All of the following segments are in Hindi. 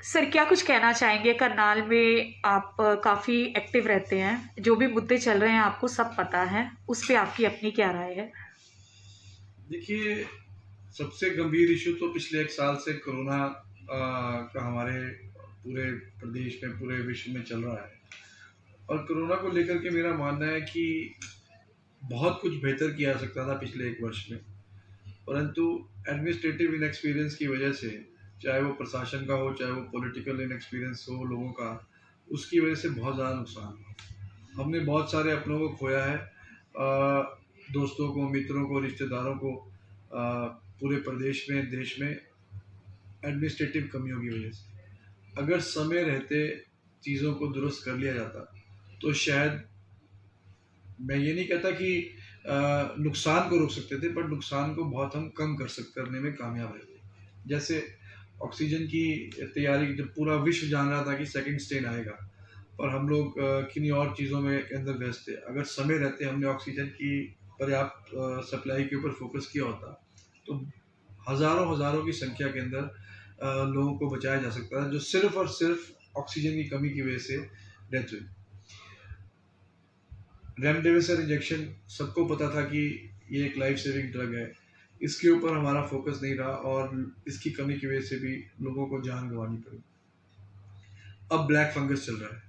सर क्या कुछ कहना चाहेंगे? करनाल में आप काफ़ी एक्टिव रहते हैं, जो भी मुद्दे चल रहे हैं आपको सब पता है, उस पे आपकी अपनी क्या राय है? देखिए, सबसे गंभीर इश्यू तो पिछले 1 साल से कोरोना का हमारे पूरे प्रदेश में, पूरे विश्व में चल रहा है। और कोरोना को लेकर के मेरा मानना है कि बहुत कुछ बेहतर किया जा सकता था पिछले 1 वर्ष में, परंतु एडमिनिस्ट्रेटिव इनएक्सपीरियंस की वजह से, चाहे वो प्रशासन का हो, चाहे वो पॉलिटिकल इनएक्सपीरियंस हो लोगों का, उसकी वजह से बहुत ज़्यादा नुकसान हुआ। हमने बहुत सारे अपनों को खोया है, दोस्तों को, मित्रों को, रिश्तेदारों को, पूरे प्रदेश में, देश में एडमिनिस्ट्रेटिव कमियों की वजह से। अगर समय रहते चीज़ों को दुरुस्त कर लिया जाता, तो शायद मैं ये नहीं कहता कि नुकसान को रोक सकते थे, पर नुकसान को बहुत हम कम करने में कामयाब रहते। जैसे ऑक्सीजन की तैयारी, जब पूरा विश्व जान रहा था कि सेकंड स्टेन आएगा, पर हम लोग किन्हीं और चीज़ों में के अंदर व्यस्त थे। अगर समय रहते हमने ऑक्सीजन की पर्याप्त सप्लाई के ऊपर फोकस किया होता, तो हज़ारों की संख्या के अंदर लोगों को बचाया जा सकता था, जो सिर्फ़ और सिर्फ़ ऑक्सीजन की कमी की वजह से डेथ हुई। रेमडेसिविर इंजेक्शन, सबको पता था कि ये एक लाइफ सेविंग ड्रग है। इसके ऊपर हमारा फोकस नहीं रहा और इसकी कमी की वजह से भी लोगों को जान गंवानी पड़ी। अब ब्लैक फंगस चल रहा है।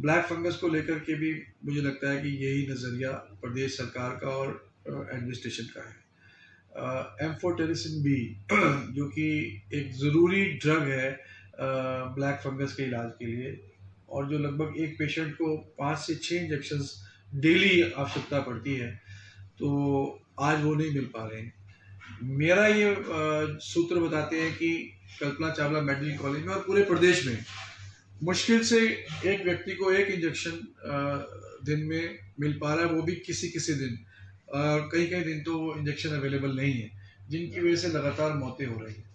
ब्लैक फंगस को लेकर के भी मुझे लगता है कि यही नज़रिया प्रदेश सरकार का और एडमिनिस्ट्रेशन का है। एम्फोटेरिसिन बी जो कि एक ज़रूरी ड्रग है ब्लैक फंगस के इलाज के लिए, और जो लगभग एक पेशेंट को 5 से 6 इंजेक्शंस डेली आवश्यकता पड़ती है, तो आज वो नहीं मिल पा रहे हैं। मेरा ये सूत्र बताते हैं कि कल्पना चावला मेडिकल कॉलेज में और पूरे प्रदेश में मुश्किल से एक व्यक्ति को एक इंजेक्शन दिन में मिल पा रहा है, वो भी किसी दिन। कई दिन तो वो इंजेक्शन अवेलेबल नहीं है, जिनकी वजह से लगातार मौतें हो रही हैं।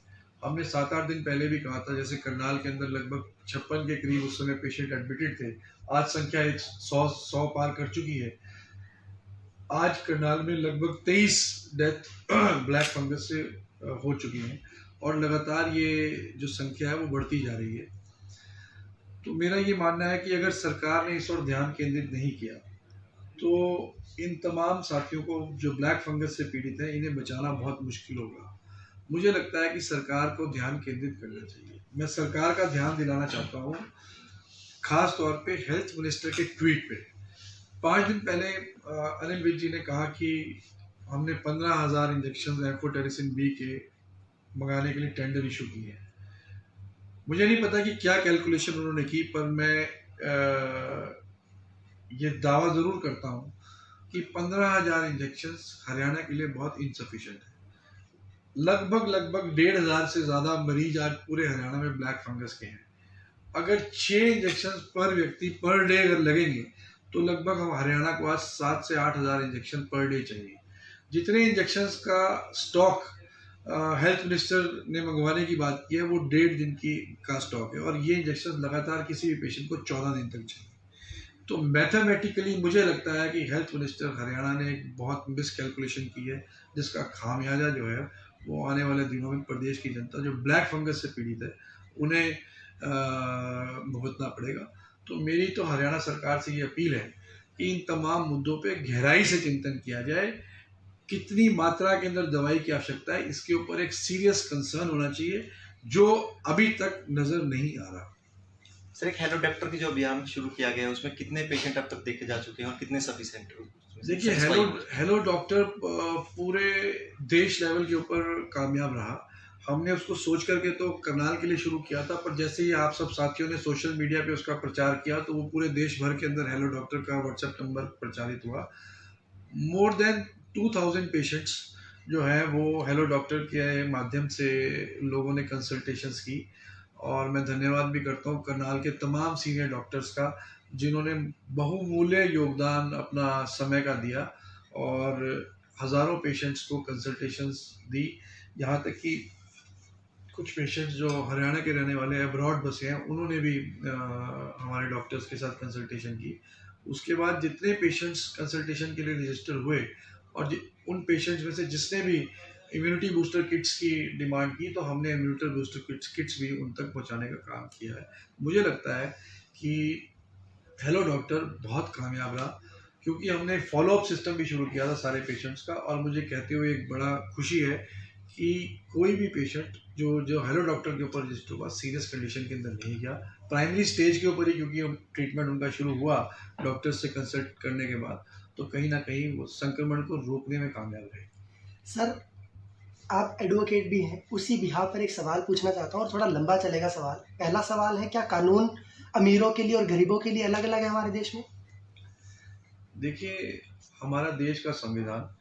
हमने 7-8 दिन पहले भी कहा था, जैसे करनाल के अंदर लगभग 56 के करीब उस समय पेशेंट एडमिटेड थे। आज संख्या 100 पार कर चुकी है। आज करनाल में लगभग 23 डेथ ब्लैक फंगस से हो चुकी हैं, और लगातार ये जो संख्या है वो बढ़ती जा रही है। तो मेरा ये मानना है कि अगर सरकार ने इस ओर ध्यान केंद्रित नहीं किया, तो इन तमाम साथियों को जो ब्लैक फंगस से पीड़ित हैं, इन्हें बचाना बहुत मुश्किल होगा। मुझे लगता है कि सरकार को ध्यान केंद्रित करना चाहिए। मैं सरकार का ध्यान दिलाना चाहता हूँ, खास तौर पे हेल्थ मिनिस्टर के ट्वीट पे। 5 दिन पहले अनिल विज जी ने कहा कि हमने 15,000 इंजेक्शन एम्फोटेरिसिन बी के मंगाने के लिए टेंडर इशू किए हैं। मुझे नहीं पता कि क्या कैलकुलेशन उन्होंने की, पर मैं ये दावा ज़रूर करता हूँ कि 15,000 इंजेक्शंस हरियाणा के लिए बहुत इनसफिशिएंट है। लगभग 1,500 से ज़्यादा मरीज आज पूरे हरियाणा में ब्लैक फंगस के हैं। अगर 6 इंजेक्शन पर व्यक्ति पर डे अगर लगेंगे, तो लगभग हम हरियाणा को आज 7 से 8,000 इंजेक्शन पर डे चाहिए। जितने इंजेक्शंस का स्टॉक हेल्थ मिनिस्टर ने मंगवाने की बात की है, वो 1.5 दिन की का स्टॉक है, और ये इंजेक्शन लगातार किसी भी पेशेंट को 14 दिन तक चाहिए। तो मैथमेटिकली मुझे लगता है कि हेल्थ मिनिस्टर हरियाणा ने एक बहुत मिस कैलकुलेशन की है, जिसका खामियाजा जो है वो आने वाले दिनों में प्रदेश की जनता जो ब्लैक फंगस से पीड़ित है, उन्हें भुगतना पड़ेगा। तो मेरी तो हरियाणा सरकार से ये अपील है कि इन तमाम मुद्दों पे गहराई से चिंतन किया जाए। कितनी मात्रा के अंदर दवाई की आवश्यकता है, इसके ऊपर एक सीरियस कंसर्न होना चाहिए, जो अभी तक नज़र नहीं आ रहा। सर, एक हेलो डॉक्टर की जो अभियान शुरू किया गया है, उसमें कितने पेशेंट अब तक देखे जा चुके हैं और कितने सफिशिएंट? देखिए, हेलो डॉक्टर पूरे देश लेवल के ऊपर कामयाब रहा। हमने उसको सोच करके तो करनाल के लिए शुरू किया था, पर जैसे ही आप सब साथियों ने सोशल मीडिया पे उसका प्रचार किया, तो वो पूरे देश भर के अंदर हेलो डॉक्टर का व्हाट्सएप नंबर प्रचारित हुआ। मोर देन 2000 पेशेंट्स जो हैं वो हेलो डॉक्टर के माध्यम से लोगों ने कंसल्टेशंस की, और मैं धन्यवाद भी करता हूँ करनाल के तमाम सीनियर डॉक्टर्स का, जिन्होंने बहुमूल्य योगदान अपना समय का दिया और हज़ारों पेशेंट्स को कंसल्टेशंस दी। यहाँ तक कि कुछ पेशेंट्स जो हरियाणा के रहने वाले अब्रॉड बसे हैं, उन्होंने भी हमारे डॉक्टर्स के साथ कंसल्टेशन की। उसके बाद जितने पेशेंट्स कंसल्टेशन के लिए रजिस्टर हुए, और उन पेशेंट्स में से जिसने भी इम्यूनिटी बूस्टर किट्स की डिमांड की, तो हमने इम्यूनिटी बूस्टर किट्स भी उन तक पहुंचाने का काम किया है। मुझे लगता है कि हेलो डॉक्टर बहुत कामयाब रहा, क्योंकि हमने फॉलोअप सिस्टम भी शुरू किया था सारे पेशेंट्स का, और मुझे कहते हुए एक बड़ा खुशी है कि कोई भी पेशेंट जो हेलो डॉक्टर के ऊपर रजिस्टर हुआ सीरियस कंडीशन के अंदर नहीं गया, प्राइमरी स्टेज के ऊपर ही, क्योंकि ट्रीटमेंट उनका शुरू हुआ डॉक्टर से कंसल्ट करने के बाद, तो कहीं ना कहीं वो संक्रमण को रोकने में कामयाब रहे। सर, आप एडवोकेट भी हैं, उसी बिहाफ पर एक सवाल पूछना चाहता हूँ और थोड़ा लंबा चलेगा सवाल। पहला सवाल है, क्या कानून अमीरों के लिए और गरीबों के लिए अलग अलग है हमारे देश में? देखिए, हमारा देश का संविधान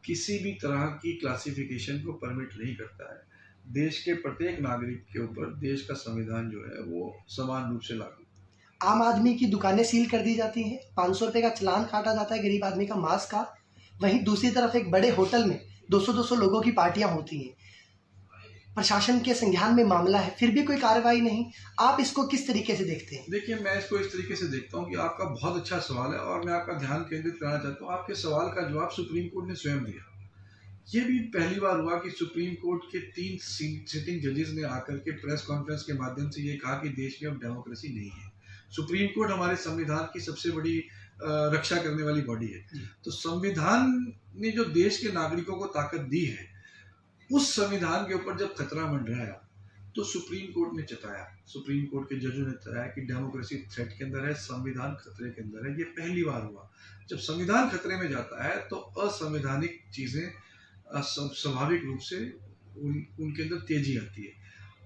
किसी भी तरह की क्लासिफिकेशन को परमिट नहीं करता है। देश के प्रत्येक नागरिक के ऊपर देश का संविधान जो है वो समान रूप से लागू। आम आदमी की दुकानें सील कर दी जाती हैं, 500 रुपये का चालान काटा जाता है गरीब आदमी का मास्क का। वहीं दूसरी तरफ एक बड़े होटल में 200-200 लोगों की पार्टियां होती हैं। प्रशासन के संज्ञान में मामला है, फिर भी कोई कार्रवाई नहीं। आप इसको किस तरीके से देखते हैं? देखिए, मैं इसको इस तरीके से देखता हूँ कि आपका बहुत अच्छा सवाल है, और मैं आपका ध्यान केंद्रित करना चाहता हूँ। आपके सवाल का जवाब सुप्रीम कोर्ट ने स्वयं दिया। ये भी पहली बार हुआ कि सुप्रीम कोर्ट के 3 सिटिंग जजेस ने आकर के प्रेस कॉन्फ्रेंस के माध्यम से ये कहा कि देश में अब डेमोक्रेसी नहीं है। सुप्रीम कोर्ट हमारे संविधान की सबसे बड़ी रक्षा करने वाली बॉडी है। तो संविधान ने जो देश के नागरिकों को ताकत दी है, उस संविधान के ऊपर जब खतरा मंडराया तो सुप्रीम कोर्ट ने चताया, सुप्रीम कोर्ट के जजों ने बताया कि डेमोक्रेसी थ्रेट के अंदर है, संविधान खतरे के अंदर है। ये पहली बार हुआ। जब संविधान खतरे में जाता है तो असंवैधानिक चीजें स्वाभाविक रूप से उनके अंदर तेजी आती है।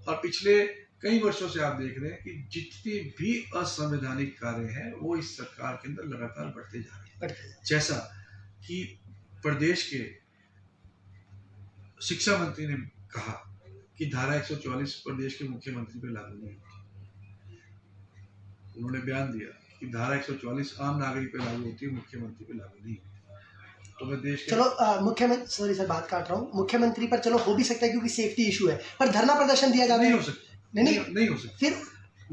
और पिछले कई वर्षों से आप देख रहे हैं कि जितने भी असंवैधानिक कार्य हैं वो इस सरकार के अंदर लगातार बढ़ते जा रहे हैं। जैसा कि प्रदेश के शिक्षा मंत्री ने कहा कि धारा 144 प्रदेश के मुख्यमंत्री पे लागू नहीं होती। उन्होंने बयान दिया कि धारा 144 आम नागरिक पे लागू होती है, मुख्यमंत्री पे लागू नहीं होती। तो मैं देश चलो मुख्यमंत्री, सॉरी सर बात काट रहा हूँ, मुख्यमंत्री पर चलो हो भी सकता है क्योंकि सेफ्टी इशू है, पर धरना प्रदर्शन दिया जाता है। नहीं हो सकता, नहीं हो सकता। फिर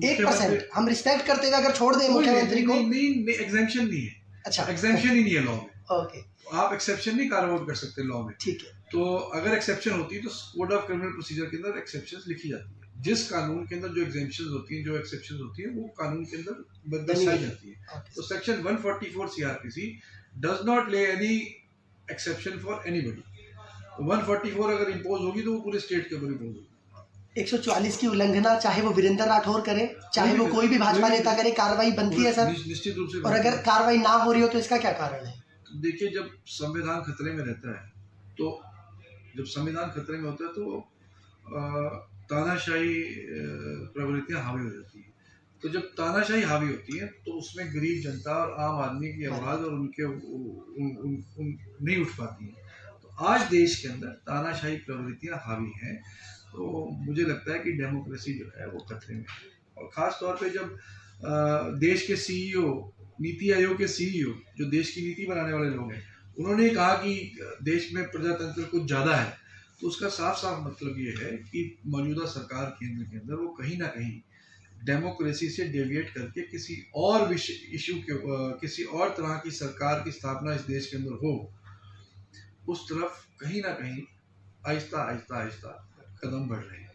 1% हम रिस्पेक्ट करते हुए अगर छोड़ दें मुख्यमंत्री को, नहीं, एग्जेम्पशन नहीं है। अच्छा, एग्जेम्पशन ही नहीं है लॉ में। ओके, आप एक्सेप्शन नहीं कार्य कर सकते लॉ में। ठीक है। तो अगर एक्सेप्शन होती है तो कोड ऑफ क्रिमिनल प्रोसीजर के अंदर एक्सेप्शंस लिखी जाती है। जिस कानून के अंदर जो एग्जेम्पशंस होती हैं, जो एक्सेप्शंस होती है, वो कानून के अंदर दर्शाई जाती है। तो सेक्शन 144 सीआरपीसी डज नॉट ले एनी एक्सेप्शन फॉर एनीबॉडी। 144 अगर इम्पोज होगी तो वो पूरे स्टेट के ऊपर इम्पोज होगी। 144 की उल्लंघना चाहे वो वीरेंद्र राठौर करे, चाहे वो कोई भी भाजपा नेता करे, कार्रवाई बनती है सर? निश्चित रूप से। और अगर कार्रवाई ना हो रही हो तो इसका क्या कारण है? देखिए, जब संविधान खतरे में रहता है, तो जब संविधान खतरे में होता है तो तानाशाही प्रवृत्तियां हावी हो जाती हैं। तो जब तानाशाही हावी होती है तो उसमें गरीब जनता और आम आदमी की आवाज़ और उनके नहीं उठ पाती हैं। तो आज देश के अंदर तानाशाही प्रवृत्तियां हावी हैं, तो मुझे लगता है कि डेमोक्रेसी जो है वो खतरे में है। और ख़ास तौर पे जब देश के सीईओ, नीति आयोग के सीईओ, जो देश की नीति बनाने वाले लोग हैं, उन्होंने कहा कि देश में प्रजातंत्र कुछ ज़्यादा है, तो उसका साफ साफ मतलब ये है कि मौजूदा सरकार केंद्र के अंदर वो कहीं ना कहीं डेमोक्रेसी से डेविएट करके किसी और इशू के किसी और तरह की सरकार की स्थापना इस देश के अंदर हो, उस तरफ कहीं ना कहीं आहिस्ता आहिस्ता आहिस्ता कदम बढ़ रहे हैं।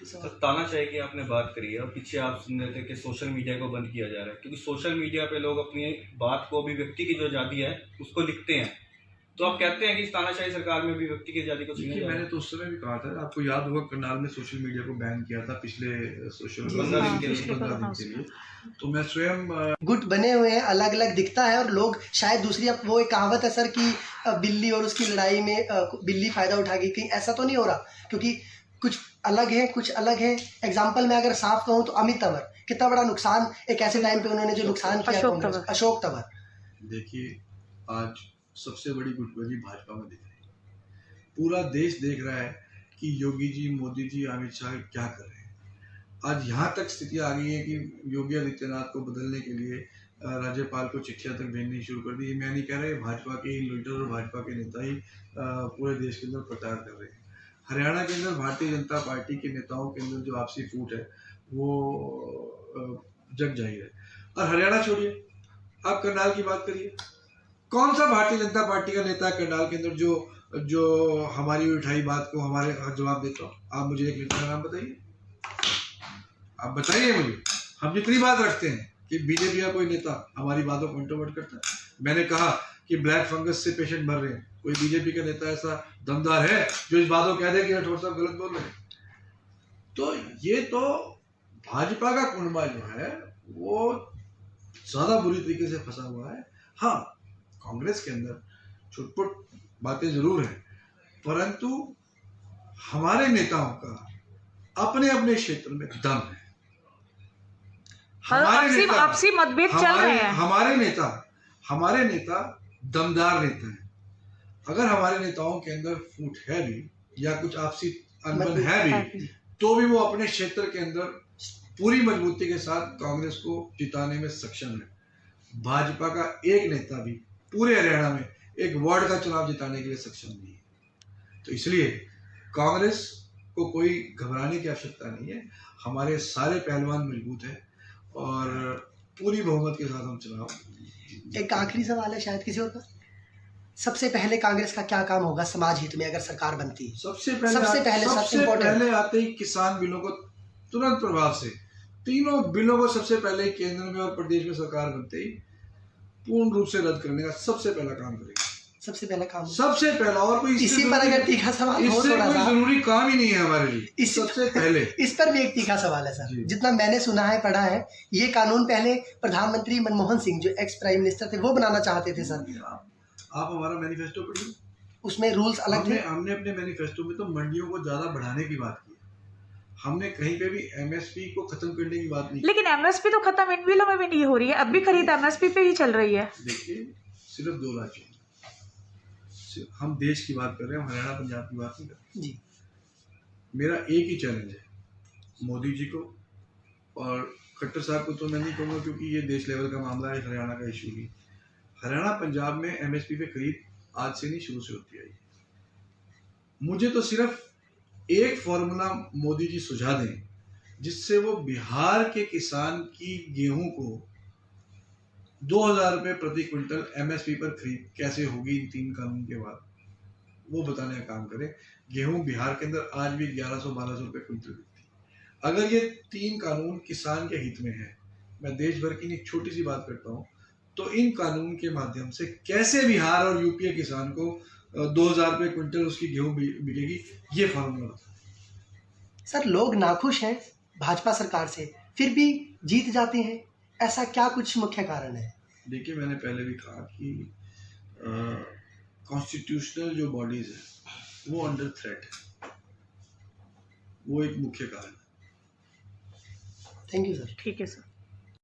तो तानाशाही की आपने बात करी है, और पीछे आप सुन रहे थे कि सोशल मीडिया को बंद किया जा रहा है, क्योंकि सोशल मीडिया पे लोग अपनी बात को भी, व्यक्ति की जो आज़ादी है उसको लिखते हैं। तो आप कहते हैं कि इस तानाशाही सरकार में भी व्यक्ति की आज़ादी को छीना जा रहा है? मैंने तो उस समय भी कहा था, आपको याद होगा करनाल में सोशल मीडिया को बैन किया था पिछले 15 दिन के लिए। तो मैं स्वयं गुट बने हुए हैं, अलग अलग दिखता है, और लोग शायद दूसरी, अब वो एक कहावत है सर कि बिल्ली और उसकी लड़ाई में बिल्ली फायदा उठा गई, कहीं ऐसा तो नहीं हो रहा? क्योंकि कुछ अलग है, कुछ अलग है। एग्जाम्पल में अगर साफ कहूँ तो अमित तंवर, कितना बड़ा नुकसान एक ऐसे टाइम पे उन्होंने जो नुकसान किया, अशोक तंवर। देखिए, आज सबसे बड़ी गुटबाजी भाजपा में दिख रही है। पूरा देश देख रहा है कि योगी जी, मोदी जी, अमित शाह क्या कर रहे हैं। आज यहाँ तक स्थिति आ गई है कि योगी आदित्यनाथ को बदलने के लिए राज्यपाल को चिट्ठियां तक भेजनी शुरू कर दी। मैं नहीं कह रहा, भाजपा के ही लीडर और भाजपा के नेता ही पूरे देश के अंदर प्रचार कर रहे हैं। हरियाणा के अंदर भारतीय जनता पार्टी के नेताओं के अंदर जो आपसी फूट है वो जग जाहिर है। और हरियाणा छोड़िए, आप करनाल की बात करिए, कौन सा भारतीय जनता पार्टी का नेता करनाल के अंदर जो जो हमारी उठाई बात को हमारे जवाब देता हूँ। आप मुझे एक नेता का नाम बताइए, आप बताइए मुझे। हम जितनी बात रखते हैं कि बीजेपी का कोई नेता हमारी बातों को इंट्रोवर्ट करता है। मैंने कहा कि ब्लैक फंगस से पेशेंट मर रहे हैं, कोई बीजेपी का नेता ऐसा दमदार है जो इस बात को कह दे कि राठौर साहब गलत बोल रहे हैं? तो ये तो भाजपा का कुनबा जो है वो ज्यादा बुरी तरीके से फंसा हुआ है। हाँ, कांग्रेस के अंदर छुटपुट बातें जरूर हैं, परंतु हमारे नेताओं का अपने अपने क्षेत्र में दम है। आपसी मतभेद चल रहे हैं। हमारे नेता दमदार नेता हैं। अगर हमारे नेताओं के अंदर फूट है भी या कुछ आपसी अनबन है भी, तो भी वो अपने क्षेत्र के अंदर पूरी मजबूती के साथ कांग्रेस को जिताने में सक्षम है। भाजपा का एक नेता भी पूरे हरियाणा में एक वार्ड का चुनाव जिताने के लिए सक्षम नहीं है। तो इसलिए कांग्रेस को कोई घबराने की आवश्यकता नहीं है। हमारे सारे पहलवान मजबूत हैं और पूरी बहुमत के साथ हम चुनाव। एक आखिरी सवाल है शायद किसी और का। सबसे पहले कांग्रेस का क्या काम होगा समाज हित में अगर सरकार बनती है? सबसे पहले आते ही किसान बिलों को तुरंत प्रभाव से, तीनों बिलों को सबसे पहले केंद्र में और प्रदेश में सरकार बनते ही पूर्ण रूप से रद्द करने का सबसे पहला काम करेगा। सबसे पहला और कोई इसी पर अगर तीखा सवाल हो, इससे कोई जरूरी काम ही नहीं है हमारे लिए। सबसे पहले इस पर भी एक तीखा सवाल है सर। जितना मैंने सुना है, पढ़ा है, ये कानून पहले प्रधानमंत्री मनमोहन सिंह जो एक्स प्राइम मिनिस्टर थे वो बनाना चाहते थे सर। आप हमारा मैनिफेस्टो पढ़िए, उसमें रूल्स अलग थे। हमने अपने मैनिफेस्टो में तो मंडियों को ज्यादा बढ़ाने की बात की, हमने कहीं पे भी एमएसपी को खत्म करने की बात नहीं। लेकिन एमएसपी तो खत्म इन बिलों में भी नहीं हो रही है, अब भी खरीद एमएसपी पे ही चल रही है। देखिए, सिर्फ 2 राज्य, हम देश की बात कर रहे हैं, हरियाणा पंजाब की बात नहीं कर रहे जी। मेरा एक ही चैलेंज है मोदी जी को, और खट्टर साहब को तो मैं नहीं कहूँगा क्योंकि ये देश लेवल का मामला है, हरियाणा का इशू ही। हरियाणा पंजाब में एमएसपी पे खरीद आज से नहीं, शुरू से होती आई। मुझे तो सिर्फ एक फॉर्मूला मोदी जी सुझा दें जिससे वो बिहार के किसान की गेहूं को 2000 रुपये प्रति क्विंटल एमएसपी पर खरीद कैसे होगी इन 3 कानून के बाद, वो बताने का काम करें। गेहूं बिहार के अंदर आज भी 1100-1200 रुपये क्विंटल बिकती है। अगर ये 3 कानून किसान के हित में है, मैं देश भर की एक छोटी सी बात करता हूँ, तो इन कानून के माध्यम से कैसे बिहार और यूपी के किसान को 2000 रुपये क्विंटल उसकी गेहूं बिकेगी, ये फॉर्मूला बताएं। सर, लोग नाखुश हैं भाजपा सरकार से, फिर भी जीत जाते हैं, ऐसा क्या कुछ मुख्य कारण है? देखिए, मैंने पहले भी कहा कि कॉन्स्टिट्यूशनल जो बॉडीज है वो अंडर थ्रेट है, वो एक मुख्य कारण है। Thank you sir. ठीक है सर।